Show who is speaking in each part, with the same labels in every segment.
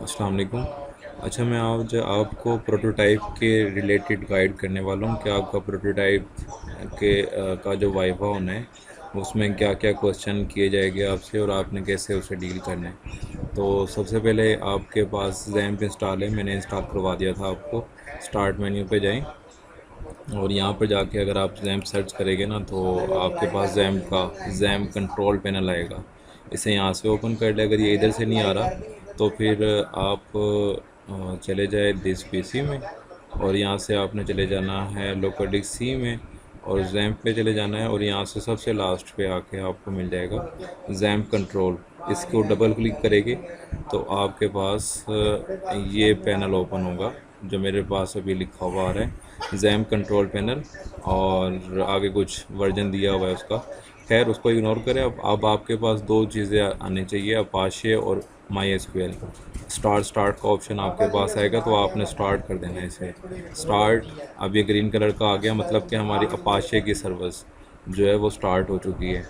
Speaker 1: अस्सलाम वालेकुम। अच्छा, मैं आज आपको प्रोटोटाइप के रिलेटेड गाइड करने वाला हूँ कि आपका प्रोटोटाइप का जो वाइवा होना है उसमें क्या क्या क्वेश्चन किए जाएंगे आपसे और आपने कैसे उसे डील करना है। तो सबसे पहले आपके पास जैम्प इंस्टॉल है, मैंने इंस्टॉल करवा दिया था आपको। स्टार्ट मेन्यू पे जाएं और यहाँ पर जाके अगर आप जैम्प सर्च करेंगे ना तो आपके पास जैम्प कंट्रोल पैनल आएगा। इसे यहाँ से ओपन कर ले। अगर ये इधर से नहीं आ रहा तो फिर आप चले जाए दिस पीसी में और यहाँ से आपने चले जाना है लोकल डिस्क सी में और जैम्प पे चले जाना है और यहाँ से सबसे लास्ट पे आके आपको मिल जाएगा जैम्प कंट्रोल। इसको डबल क्लिक करेंगे तो आपके पास ये पैनल ओपन होगा जो मेरे पास अभी लिखा हुआ आ रहा है जैम्प कंट्रोल पैनल, और आगे कुछ वर्जन दिया हुआ है उसका। खैर उसको इग्नोर करें। अब आपके पास दो चीज़ें आनी चाहिए, अपाचे और माई एसक्यूएल। स्टार्ट का ऑप्शन आपके पास आएगा तो आपने स्टार्ट कर देना है इसे। स्टार्ट, अब ये ग्रीन कलर का आ गया, मतलब कि हमारी अपाचे की सर्विस जो है वो स्टार्ट हो चुकी है।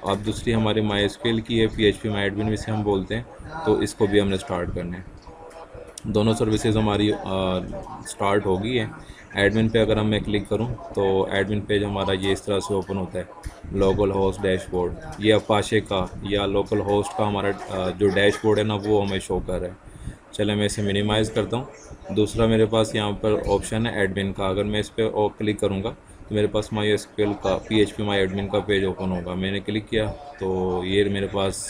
Speaker 1: अब दूसरी हमारी माई एसक्यूएल की है, पीएचपी माई एडमिन जिसे हम बोलते हैं, तो इसको भी हमने स्टार्ट करना है। दोनों सर्विसेज हमारी स्टार्ट हो गई है। एडमिन पे अगर मैं क्लिक करूं तो एडमिन पेज हमारा ये इस तरह से ओपन होता है। लोकल होस्ट डैशबोर्ड, ये अपाचे का या लोकल होस्ट का हमारा जो डैशबोर्ड है ना वो हमें शो कर रहा है। चले मैं इसे मिनिमाइज़ करता हूँ। दूसरा मेरे पास यहाँ पर ऑप्शन है एडमिन का। अगर मैं इस पर क्लिक करूँगा तो मेरे पास माई एसक्यूएल का पीएचपी माई एडमिन का पेज ओपन होगा। मैंने क्लिक किया तो ये मेरे पास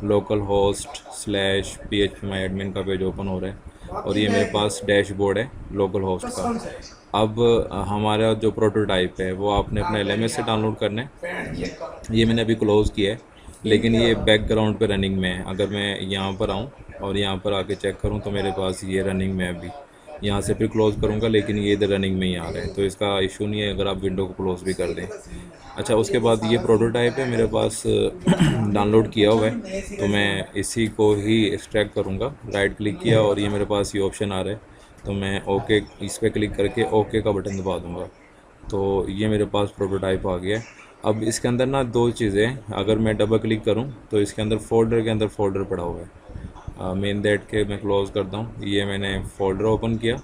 Speaker 1: localhost slash PHP my admin का पेज ओपन हो रहा है और ये मेरे पास डैशबोर्ड है लोकल होस्ट का। अब हमारा जो प्रोटोटाइप है वो आपने अपना LMS से डाउनलोड करना है। ये मैंने अभी क्लोज़ किया है लेकिन ये बैकग्राउंड पे रनिंग में है। अगर मैं यहाँ पर आऊँ और यहाँ पर आके चेक करूँ तो मेरे पास ये रनिंग में है अभी। यहाँ से फिर क्लोज़ करूँगा लेकिन ये इधर रनिंग में ही आ रहा है, तो इसका इशू नहीं है अगर आप विंडो को क्लोज़ भी कर दें। अच्छा, उसके बाद ये प्रोटोटाइप है मेरे पास डाउनलोड किया हुआ है तो मैं इसी को ही एक्सट्रैक्ट करूँगा। राइट क्लिक किया और ये मेरे पास ये ऑप्शन आ रहा है तो मैं ओके, इस पर क्लिक करके ओके का बटन दबा दूँगा। तो ये मेरे पास प्रोटोटाइप आ गया है। अब इसके अंदर ना दो चीज़ें हैं, अगर मैं डबल क्लिक करूं तो इसके अंदर फ़ोल्डर के अंदर फ़ोल्डर पड़ा हुआ है। मेन दैट के मैं क्लोज़ करता हूं। ये मैंने फ़ोल्डर ओपन किया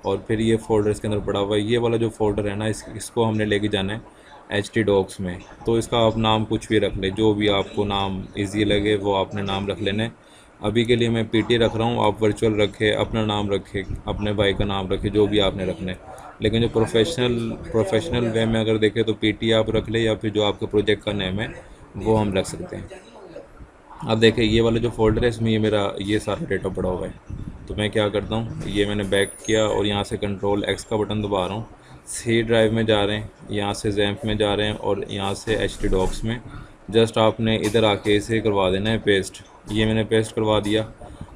Speaker 1: और फिर ये फ़ोल्डर इसके अंदर पड़ा हुआ है। ये वाला जो फ़ोल्डर है ना इसको हमने लेके जाना है HT डॉक्स में। तो इसका आप नाम कुछ भी रख लें, जो भी आपको नाम इजी लगे वो आपने नाम रख लेना है। अभी के लिए मैं PT रख रहा हूँ, आप वर्चुअल रखें, अपना नाम रखें, अपने भाई का नाम रखें, जो भी आपने रखना है। लेकिन जो प्रोफेशनल वे में अगर देखें तो PT आप रख ले या फिर जो आपके प्रोजेक्ट का नेम है वो हम रख सकते हैं। अब देखें ये वाला जो फोल्डर है इसमें ये मेरा ये सारा डेटा पड़ा हुआ है। तो मैं क्या करता हूँ, ये मैंने बैक किया और यहाँ से Ctrl+X का बटन दबा रहा हूँ। सी ड्राइव में जा रहे हैं, यहाँ से जैम्प में जा रहे हैं और यहाँ से HT डॉक्स में। जस्ट आपने इधर आके इसे करवा देना है पेस्ट। ये मैंने पेस्ट करवा दिया।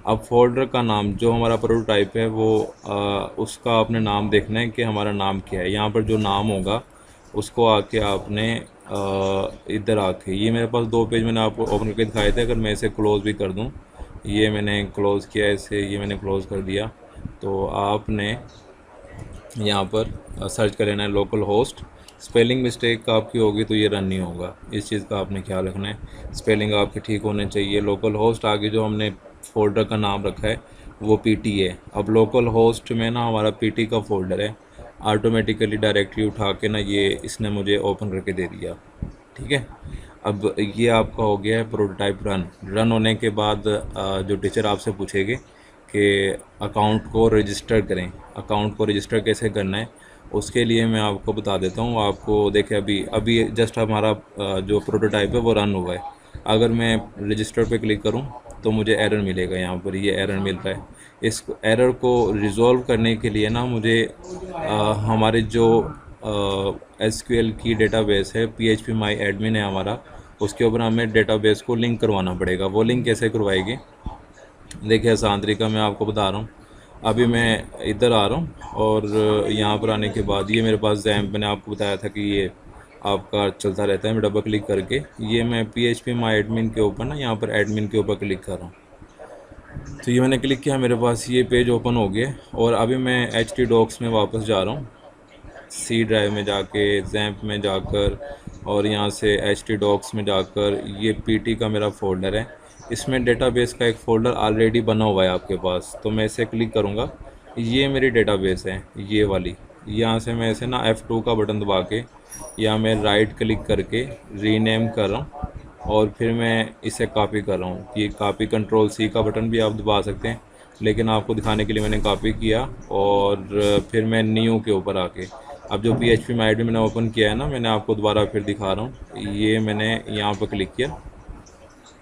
Speaker 1: अब फोल्डर का नाम जो हमारा प्रोटोटाइप है वो उसका आपने नाम देखना है कि हमारा नाम क्या है। यहाँ पर जो नाम होगा उसको आके आपने इधर आके, ये मेरे पास दो पेज मैंने आपको ओपन करके दिखाए थे। अगर मैं इसे क्लोज़ भी कर दूँ, ये मैंने क्लोज़ किया इसे, ये मैंने क्लोज़ कर दिया। तो आपने यहाँ पर सर्च कर लेना है लोकल होस्ट। स्पेलिंग मिस्टेक आपकी होगी तो ये रन नहीं होगा, इस चीज़ का आपने ख्याल रखना है। स्पेलिंग आपके ठीक होने चाहिए। लोकल होस्ट आगे जो हमने फोल्डर का नाम रखा है वो PT है। अब लोकल होस्ट में ना हमारा PT का फोल्डर है, ऑटोमेटिकली डायरेक्टरी उठा के ना ये इसने मुझे ओपन करके दे दिया। ठीक है, अब ये आपका हो गया है प्रोटोटाइप रन होने के बाद जो टीचर आपसे पूछेंगे कि अकाउंट को रजिस्टर करें। अकाउंट को रजिस्टर कैसे करना है उसके लिए मैं आपको बता देता हूँ। आपको देखें अभी अभी जस्ट हमारा जो प्रोटोटाइप है वो रन हुआ है। अगर मैं रजिस्टर पे क्लिक करूँ तो मुझे एरर मिलेगा, यहाँ पर ये एरर मिल रहा है। इस एरर को रिज़ॉल्व करने के लिए ना मुझे हमारे जो SQL की डेटाबेस है, PHP माई एडमिन है हमारा, उसके ऊपर हमें डेटाबेस को लिंक करवाना पड़ेगा। वो लिंक कैसे करवाएगी, देखिए आसान तरीका मैं आपको बता रहा हूँ। अभी मैं इधर आ रहा हूँ और यहाँ पर आने के बाद ये मेरे पास जैम्प, मैंने आपको बताया था कि ये आपका चलता रहता है। मैं डबल क्लिक करके ये मैं PHP माई एडमिन के ऊपर ना यहाँ पर एडमिन के ऊपर क्लिक कर रहा हूँ। तो ये मैंने क्लिक किया, मेरे पास ये पेज ओपन हो गया और अभी मैं HT डॉक्स में वापस जा रहा हूँ। सी ड्राइव में जाके जैम्प में जाकर और यहाँ से HT डॉक्स में जाकर ये PT का मेरा फोल्डर है, इसमें डेटाबेस का एक फ़ोल्डर ऑलरेडी बना हुआ है आपके पास, तो मैं इसे क्लिक करूँगा। ये मेरी डेटाबेस है, ये वाली। यहाँ से मैं इसे ना F2 का बटन दबा के या मैं राइट क्लिक करके रीनेम कर रहा हूँ और फिर मैं इसे कॉपी कर रहा हूँ। ये कॉपी कंट्रोल C का बटन भी आप दबा सकते हैं, लेकिन आपको दिखाने के लिए मैंने कॉपी किया और फिर मैं न्यू के ऊपर आके अब जो PHP माई एडमिन मैंने ओपन किया है ना, मैंने आपको दोबारा फिर दिखा रहा हूँ। ये मैंने यहाँ पर क्लिक किया,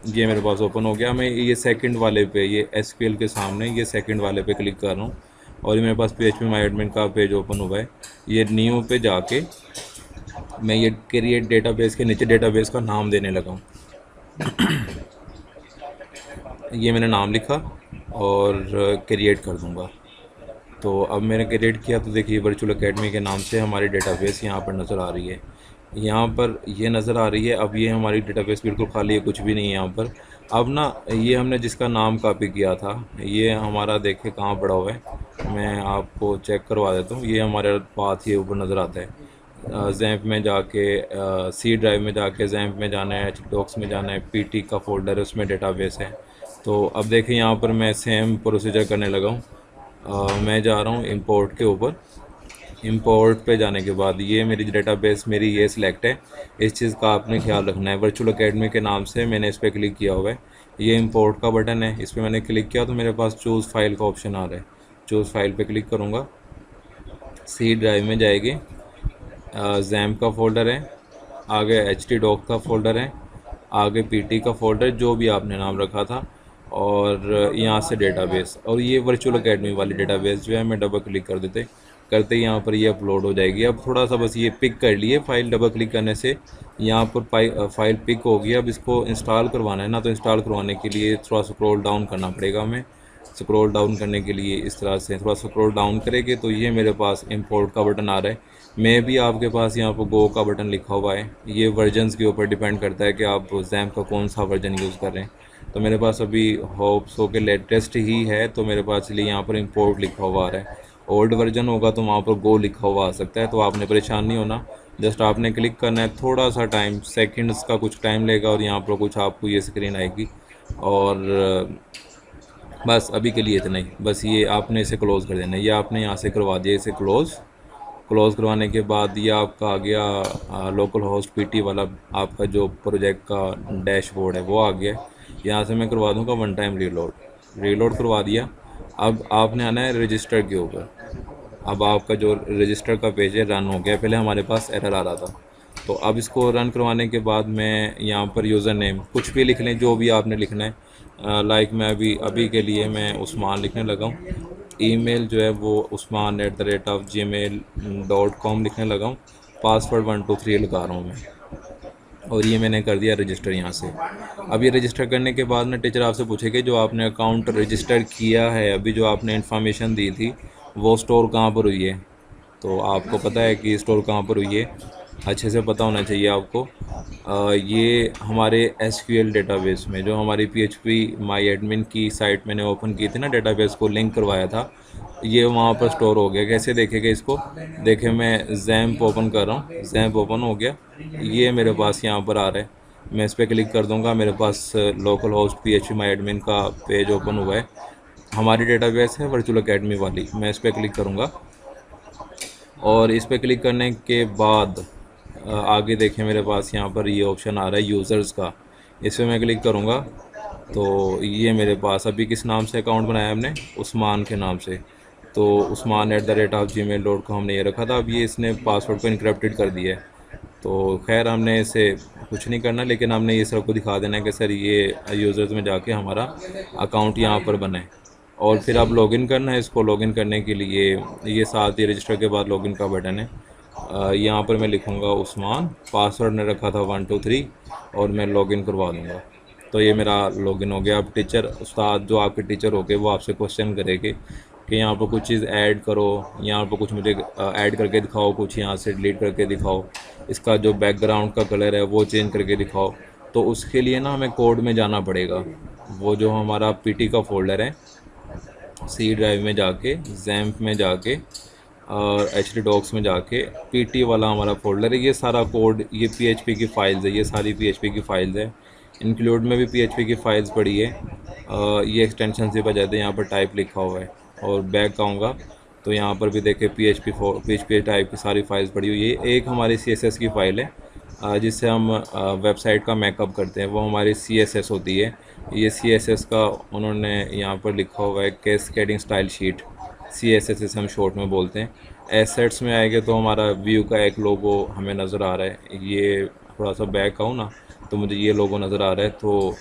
Speaker 1: ये मेरे पास ओपन हो गया। मैं ये सेकंड वाले पे, ये SQL के सामने ये सेकंड वाले पे क्लिक कर रहा हूँ और ये मेरे पास PHP माई एडमिन का पेज ओपन हुआ है। ये न्यू पे जाके मैं ये क्रिएट डेटाबेस के नीचे डेटाबेस का नाम देने लगा हूँ। ये मैंने नाम लिखा और क्रिएट कर दूँगा। तो अब मैंने क्रिएट किया तो देखिए वर्चुअल एकेडमी के नाम से हमारी डेटाबेस यहाँ पर नज़र आ रही है। यहाँ पर ये नज़र आ रही है। अब ये हमारी डेटाबेस बिल्कुल खाली है, कुछ भी नहीं है यहाँ पर। अब ना ये हमने जिसका नाम कॉपी किया था, ये हमारा देखे कहाँ पड़ा हुआ है, मैं आपको चेक करवा देता हूँ। ये हमारे पाथ ये ऊपर नज़र आता है। जैम्प में जाके सी ड्राइव में जाके जैम्प में जाना है, डॉक्स में जाना है, PT का फ़ोल्डर है उसमें डेटाबेस है। तो अब देखिए यहाँ पर मैं सेम प्रोसीजर करने लगा हूँ। मैं जा रहा हूँ इंपोर्ट के ऊपर। इंपोर्ट पे जाने के बाद ये मेरी डेटाबेस मेरी ये सिलेक्ट है। इस चीज़ का आपने ख्याल रखना है। वर्चुअल एकेडमी के नाम से मैंने इस पर क्लिक किया हुआ है। ये इंपोर्ट का बटन है, इस पर मैंने क्लिक किया तो मेरे पास चूज़ फाइल का ऑप्शन आ रहा है। चूज़ फाइल पे क्लिक करूँगा, सी ड्राइव में जाएगी, जैम्प का फ़ोल्डर है, आगे HT doc का फ़ोल्डर है, आगे PT का फ़ोल्डर जो भी आपने नाम रखा था, और यहाँ से डेटाबेस, और ये वर्चुअल एकेडमी वाली डेटाबेस जो है मैं डबल क्लिक कर देते करते यहाँ पर ये अपलोड हो जाएगी। अब थोड़ा सा बस ये पिक कर लिए फाइल, डबल क्लिक करने से यहाँ पर फाइल पिक होगी। अब इसको इंस्टॉल करवाना है ना, तो इंस्टॉल करवाने के लिए थोड़ा स्क्रॉल डाउन करना पड़ेगा हमें। स्क्रॉल डाउन करने के लिए इस तरह से थोड़ा स्क्रॉल डाउन करेंगे तो ये मेरे पास इंपोर्ट का बटन आ रहा है। मैं भी आपके पास यहाँ पर गो का बटन लिखा हुआ है। ये वर्जन्स के ऊपर डिपेंड करता है कि आप जैम्प का कौन सा वर्जन यूज़ कर रहे हैं। तो मेरे पास अभी होप्स हो के लेटेस्ट ही है, तो मेरे पास इसलिए यहाँ पर इंपोर्ट लिखा हुआ आ रहा है। ओल्ड वर्जन होगा तो वहाँ पर गो लिखा हुआ आ सकता है। तो आपने परेशान नहीं होना, जस्ट आपने क्लिक करना है। थोड़ा सा टाइम, सेकंड्स का कुछ टाइम लेगा और यहाँ पर कुछ आपको ये स्क्रीन आएगी। और बस अभी के लिए इतना ही। बस ये आपने इसे क्लोज़ कर देना है। ये आपने यहाँ से करवा दिया इसे क्लोज़ करवाने के बाद ये आपका आ गया लोकल होस्ट PT वाला, आपका जो प्रोजेक्ट का डैशबोर्ड है वो आ गया। यहाँ से मैं करवा दूँगा वन टाइम रीलोड करवा दिया। अब आपने आना है रजिस्टर के ऊपर। अब आपका जो रजिस्टर का पेज है रन हो गया। पहले हमारे पास एरर आ रहा था, तो अब इसको रन करवाने के बाद मैं यहाँ पर यूज़र नेम कुछ भी लिख लें, जो भी आपने लिखना है। लाइक मैं अभी के लिए मैं उस्मान लिखने लगा हूँ। ईमेल जो है वो usman@gmail.com लिखने लगा हूँ। पासवर्ड 123 लगा रहा हूँ मैं, और ये मैंने कर दिया रजिस्टर यहाँ से। अब ये रजिस्टर करने के बाद ना टीचर आपसे पूछेगी जो आपने अकाउंट रजिस्टर किया है, अभी जो आपने इन्फॉर्मेशन दी थी वो स्टोर कहाँ पर हुई है। तो आपको पता है कि स्टोर कहाँ पर हुई है, अच्छे से पता होना चाहिए आपको। ये हमारे SQL डेटाबेस में, जो हमारी PHP माई एडमिन की साइट मैंने ओपन की थी ना, डेटाबेस को लिंक करवाया था, ये वहाँ पर स्टोर हो गया। कैसे देखेगा इसको, देखे मैं जैम्प ओपन कर रहा हूँ, जैम्प ओपन हो गया, ये मेरे पास यहाँ पर आ रहा है। मैं इस पर क्लिक कर दूँगा, मेरे पास localhost PHP my admin का पेज ओपन हुआ है। हमारी डेटाबेस है वर्चुअल एकेडमी वाली। मैं इस पर क्लिक करूँगा और इस पर क्लिक करने के बाद आगे देखें मेरे पास यहाँ पर ये ऑप्शन आ रहा है यूज़र्स का। इस पर मैं क्लिक करूँगा तो ये मेरे पास अभी किस नाम से अकाउंट बनाया हमने, उस्मान के नाम से। तो usman@gmail.com हमने ये रखा था। अब ये इसने पासवर्ड को इनक्रप्टेड कर दिया है। तो खैर हमने इसे कुछ नहीं करना, लेकिन हमने ये सबको दिखा देना है कि सर ये यूज़र्स में जाके हमारा अकाउंट यहाँ पर बना है। और फिर अब लॉगिन करना है। इसको लॉगिन करने के लिए ये साथ ही रजिस्टर के बाद लॉगिन का बटन है। यहाँ पर मैं लिखूँगा उस्मान, पासवर्ड ने रखा था 123, और मैं लॉगिन करवा दूँगा। तो ये मेरा लॉगिन हो गया। अब टीचर उस्ताद जो आपके टीचर हो गए वो आपसे क्वेश्चन करेंगे कि यहाँ पर कुछ चीज़ ऐड करो, यहाँ पर कुछ मुझे ऐड करके दिखाओ, कुछ यहाँ से डिलीट करके दिखाओ, इसका जो बैकग्राउंड का कलर है वो चेंज करके दिखाओ। तो उसके लिए ना हमें कोड में जाना पड़ेगा। वो जो हमारा PT का फ़ोल्डर है, सी ड्राइव में जाके, जैम्प में जाके और HT docs में जाके PT वाला हमारा फ़ोल्डर है। ये सारा कोड, ये PHP की फ़ाइल्स है, ये सारी PHP की फ़ाइल्स है। इंक्लूड में भी PHP की फाइल्स पड़ी है। ये एक्सटेंशन से बजाते हैं, यहाँ पर टाइप लिखा हुआ है। और बैक आऊँगा तो यहाँ पर भी देखे PHP टाइप की सारी फाइल्स पड़ी हुई है। एक हमारी CSS की फ़ाइल है जिससे हम वेबसाइट का मैकअप करते हैं, वो हमारी CSS होती है। ये CSS का उन्होंने यहाँ पर लिखा हुआ है कैस्केडिंग स्टाइल शीट, CSS इसे हम शॉर्ट में बोलते हैं। एसेट्स में आएंगे तो हमारा व्यू का एक लोगो हमें नज़र आ रहा है। ये थोड़ा सा बैक आऊँ ना तो मुझे ये लोगो नज़र आ रहा है, तो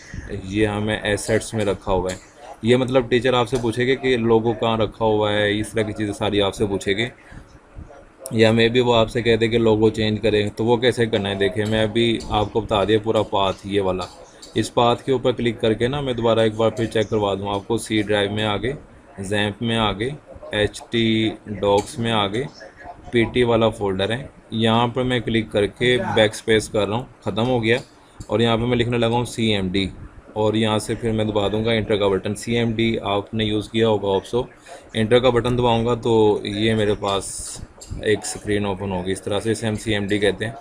Speaker 1: ये हमें एसेट्स में रखा हुआ है। ये मतलब टीचर आपसे पूछेगा कि लोगो कहाँ रखा हुआ है, इस तरह की चीज़ें सारी आपसे पूछेगी। या मे भी वो आपसे कह दे कि लोगो चेंज करें, तो वो कैसे करना है। देखिए मैं अभी आपको बता दिया पूरा पाथ ये वाला। इस पाथ के ऊपर क्लिक करके ना मैं दोबारा एक बार फिर चेक करवा दूँ आपको। सी ड्राइव में आगे, जैम्प में आगे, HT डॉक्स में आगे, PT वाला फ़ोल्डर है, यहाँ पर मैं क्लिक करके बैक स्पेस कर रहा हूँ, ख़त्म हो गया। और यहाँ पे मैं लिखने लगा हूँ CMD, और यहाँ से फिर मैं दबा दूँगा इंटर का बटन। CMD आपने यूज़ किया होगा ऑप्सो। इंटर का बटन दबाऊँगा तो ये मेरे पास एक स्क्रीन ओपन होगी इस तरह से, इसे हम CMD कहते हैं।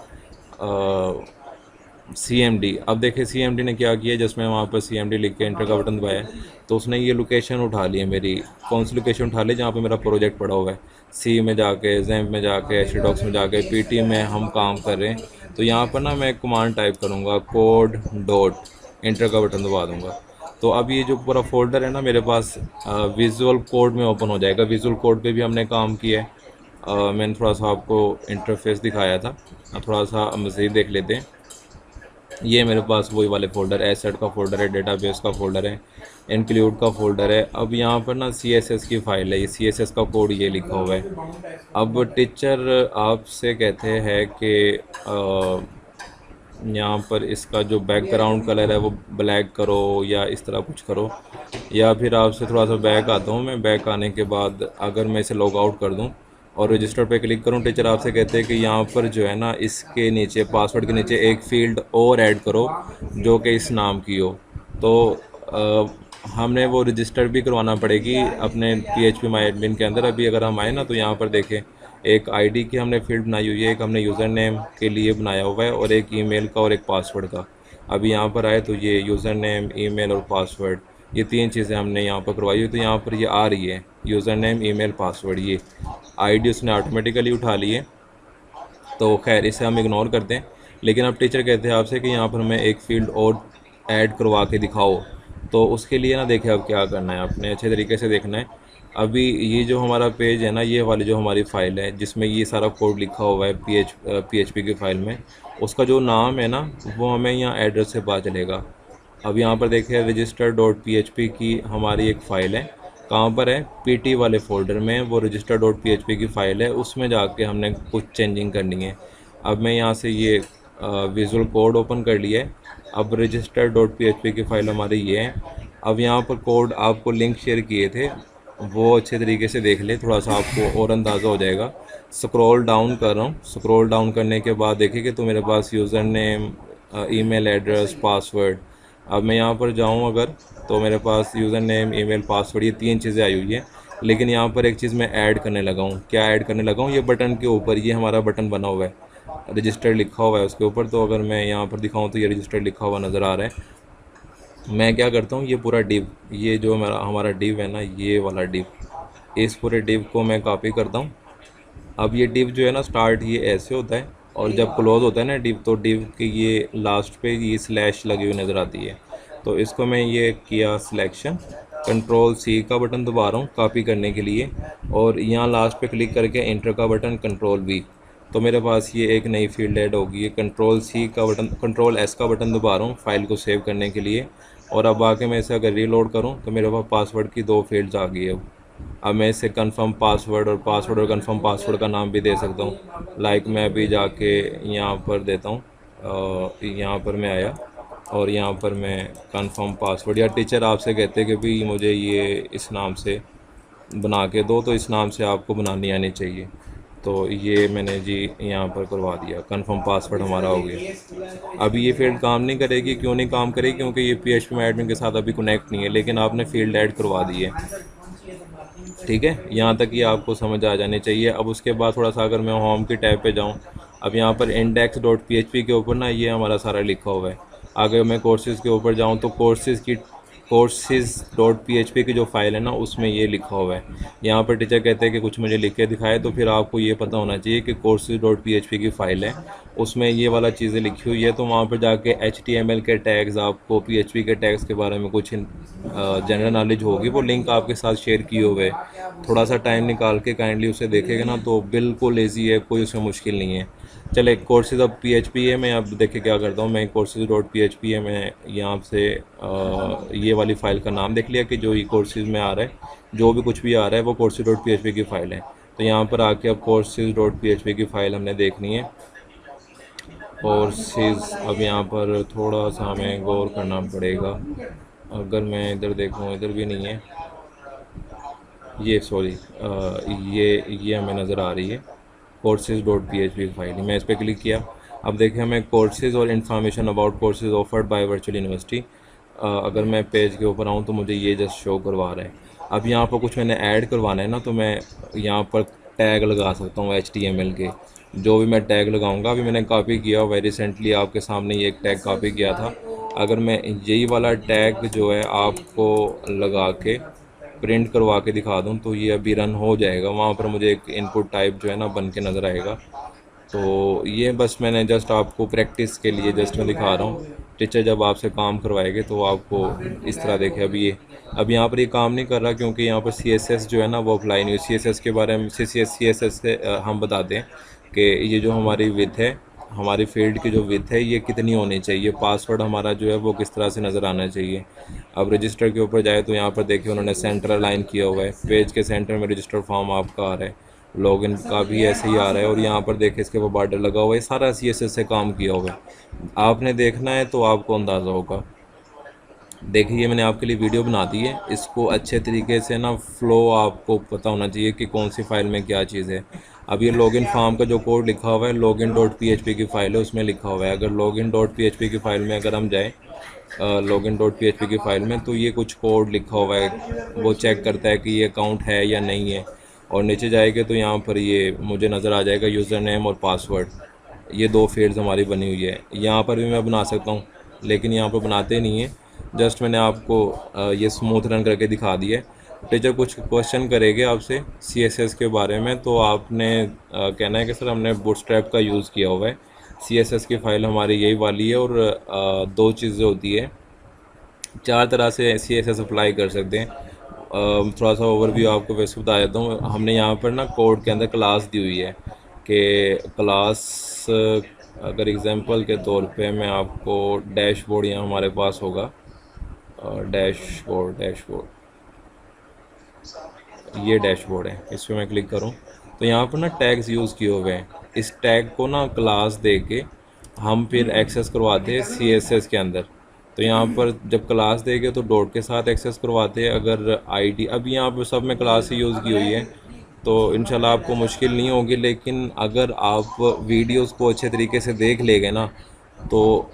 Speaker 1: CMD, अब देखिए CMD ने क्या किया, जिसमें वहाँ पर CMD लिख के इंटर का बटन दबाया तो उसने ये लोकेशन उठा ली है मेरी। कौन सी लोकेशन उठा ली? जहाँ पे मेरा प्रोजेक्ट पड़ा हुआ है। सी में जाके, जैम्प में जाके, HT डॉक्स में जाके, PT में हम काम कर रहे हैं। तो यहाँ पर ना मैं कमांड टाइप करूँगा कोड डॉट, इंटर का बटन दबा दूँगा। तो अब ये जो पूरा फोल्डर है ना मेरे पास विजुअल कोड में ओपन हो जाएगा। विजुअल कोड पे भी हमने काम किया है। मैंने थोड़ा सा आपको इंटरफेस दिखाया था, थोड़ा सा मज़ीद देख लेते हैं। ये मेरे पास वही वाले फ़ोल्डर, एसेट का फ़ोल्डर है, डेटाबेस का फ़ोल्डर है, इंक्लूड का फ़ोल्डर है। अब यहाँ पर ना CSS की फ़ाइल है, ये CSS का कोड ये लिखा हुआ है। अब टीचर आपसे कहते हैं कि यहाँ पर इसका जो बैकग्राउंड कलर है वो ब्लैक करो या इस तरह कुछ करो। या फिर आपसे थोड़ा सा बैक आता हूँ मैं। बैक आने के बाद अगर मैं इसे लॉग आउट कर दूँ और रजिस्टर पे क्लिक करूँ, टीचर आपसे कहते हैं कि यहाँ पर जो है ना इसके नीचे, पासवर्ड के नीचे एक फ़ील्ड और ऐड करो जो कि इस नाम की हो। तो हमने वो रजिस्टर भी करवाना पड़ेगी अपने PHP माई एडमिन के अंदर। अभी अगर हम आए ना तो यहाँ पर देखें, एक ID की हमने फील्ड बनाई हुई है, एक हमने यूज़र नेम के लिए बनाया हुआ है, और एक ईमेल का और एक पासवर्ड का। अभी यहाँ पर आए तो ये यूज़र नेम, ईमेल और पासवर्ड, ये 3 चीज़ें हमने यहाँ पर करवाई हुई। तो यहाँ पर ये आ रही है यूज़र नेम, ईमेल, पासवर्ड। ये ID उसने ऑटोमेटिकली उठा ली है, तो खैर इसे हम इग्नोर करते हैं। लेकिन अब टीचर कहते हैं आपसे कि यहाँ पर हमें एक फ़ील्ड और ऐड करवा के दिखाओ। तो उसके लिए ना देखिए अब क्या करना है, आपने अच्छे तरीके से देखना है। अभी ये जो हमारा पेज है ना, ये वाली जो हमारी फ़ाइल है जिसमें ये सारा कोड लिखा हुआ है PHP की फ़ाइल में, उसका जो नाम है ना वो हमें यहाँ एड्रेस से पता चलेगा। अब यहाँ पर देखिए रजिस्टर डॉट PHP की हमारी एक फ़ाइल है। कहाँ पर है? PT वाले फ़ोल्डर में वो रजिस्टर डॉट PHP की फ़ाइल है, उसमें जाके हमने कुछ चेंजिंग करनी है। अब मैं यहाँ से ये विजुअल कोड ओपन कर लिया है। अब रजिस्टर डॉट PHP की फ़ाइल हमारी ये है। अब यहाँ पर कोड आपको लिंक शेयर किए थे, वो अच्छे तरीके से देख ले, थोड़ा सा आपको और अंदाज़ा हो जाएगा। स्क्रॉल डाउन कर रहा हूँ। स्क्रॉल डाउन करने के बाद देखिए कि तो मेरे पास username, email address, password. अब मैं यहाँ पर जाऊँ अगर, तो मेरे पास यूज़र नेम, ईमेल, पासवर्ड, ये 3 चीज़ें आई हुई है। लेकिन यहाँ पर एक चीज़ मैं ऐड करने लगा हूँ। क्या ऐड करने लगा हूँ? ये बटन के ऊपर, ये हमारा बटन बना हुआ है, रजिस्टर लिखा हुआ है उसके ऊपर। तो अगर मैं यहाँ पर दिखाऊँ तो ये रजिस्टर लिखा हुआ नज़र आ रहा है। मैं क्या करता हूँ, ये पूरा डिव, ये जो हमारा डिव है ना, ये वाला डिव, इस पूरे डिव को मैं कॉपी करता हूँ। अब ये डिव जो है ना, स्टार्ट ये ऐसे होता है, और जब क्लोज होता है ना डिव, तो डिव के ये लास्ट पे ये स्लैश लगी हुई नज़र आती है। तो इसको मैं ये किया सिलेक्शन, Ctrl+C का बटन दबा रहा हूँ कॉपी करने के लिए, और यहाँ लास्ट पे क्लिक करके इंटर का बटन, Ctrl+V। तो मेरे पास ये एक नई फील्ड ऐड होगी। ये Ctrl+C का बटन, Ctrl+S का बटन दबा रहा हूँ फाइल को सेव करने के लिए। और अब आके मैं इसे अगर रीलोड करूँ तो मेरे पास पासवर्ड की 2 फील्ड्स आ गई है। अब मैं इसे कंफर्म पासवर्ड और कंफर्म पासवर्ड का नाम भी दे सकता हूँ। लाइक मैं अभी जाके यहाँ पर देता हूँ, यहाँ पर मैं आया और यहाँ पर मैं कंफर्म पासवर्ड, या टीचर आपसे कहते हैं कि भाई मुझे ये इस नाम से बना के दो, तो इस नाम से आपको बनानी आनी चाहिए। तो ये मैंने जी यहाँ पर करवा दिया, कंफर्म पासवर्ड हमारा हो गया। अभी ये फील्ड काम नहीं करेगी। क्यों नहीं काम करेगी? क्योंकि ये PHP माई एडमिन के साथ अभी कनेक्ट नहीं है, लेकिन आपने फील्ड ऐड करवा दी है। ठीक है, यहाँ तक ये आपको समझ आ जानी चाहिए। अब उसके बाद थोड़ा सा अगर मैं होम की टैब पे जाऊँ, अब यहाँ पर index.php के ऊपर ना ये हमारा सारा लिखा हुआ है। अगर मैं कोर्सेज़ के ऊपर जाऊँ तो courses.php की जो फ़ाइल है ना उसमें ये लिखा हुआ है। यहाँ पर टीचर कहते हैं कि कुछ मुझे लिख के दिखाए, तो फिर आपको ये पता होना चाहिए कि courses.php की फ़ाइल है, उसमें ये वाला चीज़ें लिखी हुई है। तो वहाँ पर जाके HTML के टैग्स, आपको PHP के टैग्स के बारे में कुछ जनरल नॉलेज होगी, वो लिंक आपके साथ शेयर किए हुए। थोड़ा सा टाइम निकाल के काइंडली उसे देखेगा ना तो बिल्कुल ईजी है, कोई उसमें मुश्किल नहीं है। चले कोर्सेज अब PHP है, मैं अब देखिए क्या करता हूँ, मैं courses.php है, मैं यहाँ से ये वाली फ़ाइल का नाम देख लिया कि जो ई कोर्सेज में आ रहा है, जो भी कुछ भी आ रहा है वो courses.php की फ़ाइल है। तो यहाँ पर आके अब courses.php की फ़ाइल हमने देखनी है। कोर्सेज अब यहाँ पर थोड़ा सा हमें गौर करना पड़ेगा। अगर मैं इधर देखूँ, इधर भी नहीं है, ये सॉरी, ये हमें नज़र आ रही है courses.php फाइल। मैं इस पर क्लिक किया। अब देखिए हमें कोर्सेज और information about courses offered by virtual university, अगर मैं पेज के ऊपर आऊँ तो मुझे ये जस्ट शो करवा रहा है। अब यहाँ पर कुछ मैंने ऐड करवाना है ना, तो मैं यहाँ पर टैग लगा सकता हूँ HTML के। जो भी मैं टैग लगाऊंगा, अभी मैंने कॉपी किया हुआ है रिसेंटली, आपके सामने ये एक टैग कॉपी किया था। अगर मैं यही वाला टैग जो है आपको लगा के प्रिंट करवा के दिखा दूँ तो ये अभी रन हो जाएगा। वहाँ पर मुझे एक इनपुट टाइप जो है ना बन के नज़र आएगा। तो ये बस मैंने जस्ट आपको प्रैक्टिस के लिए जस्ट मैं दिखा रहा हूँ। टीचर जब आपसे काम करवाएंगे तो आपको इस तरह देखे। अब यहाँ पर ये काम नहीं कर रहा क्योंकि यहाँ पर CSS जो है ना वो अप्लाई नहीं हुई। CSS के बारे में CSS से हम बता दें कि ये जो हमारी विथ है, हमारी फील्ड की जो विथ है ये कितनी होनी चाहिए, पासवर्ड हमारा जो है वो किस तरह से नज़र आना चाहिए। अब रजिस्टर के ऊपर जाए तो यहाँ पर देखिए उन्होंने सेंटर अलाइन किया हुआ है, पेज के सेंटर में रजिस्टर फॉर्म आपका आ रहा है, लॉगिन का भी ऐसे ही आ रहा है, और यहाँ पर देखिए इसके ऊपर बॉर्डर लगा हुआ है। सारा CSS से काम किया हुआ है, आपने देखना है तो आपको अंदाज़ा होगा। देखिए मैंने आपके लिए वीडियो बना दी है, इसको अच्छे तरीके से ना फ्लो आपको पता होना चाहिए कि कौन सी फ़ाइल में क्या चीज़ है। अब ये लॉगिन फॉर्म का जो कोड लिखा हुआ है login.php की फ़ाइल है, उसमें लिखा हुआ है। अगर login.php की फ़ाइल में अगर हम जाएँ login.php की फ़ाइल में, तो ये कुछ कोड लिखा हुआ है, वो चेक करता है कि ये अकाउंट है या नहीं है। और नीचे जाएंगे तो यहाँ पर ये मुझे नज़र आ जाएगा यूज़र नेम और पासवर्ड, ये दो फील्ड्स हमारी बनी हुई है। यहाँ पर भी मैं बना सकता हूँ लेकिन यहाँ पर बनाते नहीं है, जस्ट मैंने आपको ये स्मूथ रन करके दिखा दिया है। टीचर कुछ क्वेश्चन करेंगे आपसे CSS के बारे में, तो आपने कहना है कि सर हमने बूटस्ट्रैप का यूज़ किया हुआ है, CSS की फ़ाइल हमारी यही वाली है, और दो चीज़ें होती है, चार तरह से CSS अप्लाई कर सकते हैं। थोड़ा सा ओवरव्यू आपको वैसे बता देता हूँ। हमने यहाँ पर ना कोड के अंदर क्लास दी हुई है कि क्लास, अगर एग्जांपल के तौर पे मैं आपको डैशबोर्ड यहाँ हमारे पास होगा, डैशबोर्ड ये डैशबोर्ड है, इस पर मैं क्लिक करूँ तो यहाँ पर ना टैग्स यूज़ किए हुए हैं। इस टैग को ना क्लास दे के हम फिर एक्सेस करवाते हैं CSS के अंदर। तो यहाँ पर जब क्लास देंगे तो डॉट के साथ एक्सेस करवाते हैं। अगर ID, अब यहाँ पर सब में क्लास ही यूज़ की हुई है, तो इंशाल्लाह आपको मुश्किल नहीं होगी। लेकिन अगर आप वीडियोस को अच्छे तरीके से देख लेंगे ना तो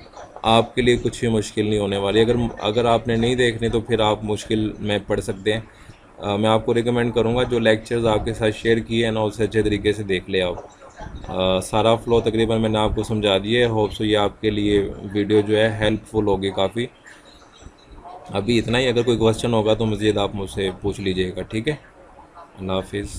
Speaker 1: आपके लिए कुछ भी मुश्किल नहीं होने वाली। अगर आपने नहीं देखनी तो फिर आप मुश्किल में पड़ सकते हैं। मैं आपको रिकमेंड करूँगा जो लेक्चर्स आपके साथ शेयर किए हैं ना उसे अच्छे तरीके से देख ले आप। सारा फ्लो तकरीबन मैंने आपको समझा दिया है। होप सो ये आपके लिए वीडियो जो है हेल्पफुल होगी काफ़ी। अभी इतना ही, अगर कोई क्वेश्चन होगा तो मज़ीद आप मुझसे पूछ लीजिएगा, ठीक है। अल्लाह हाफिज़।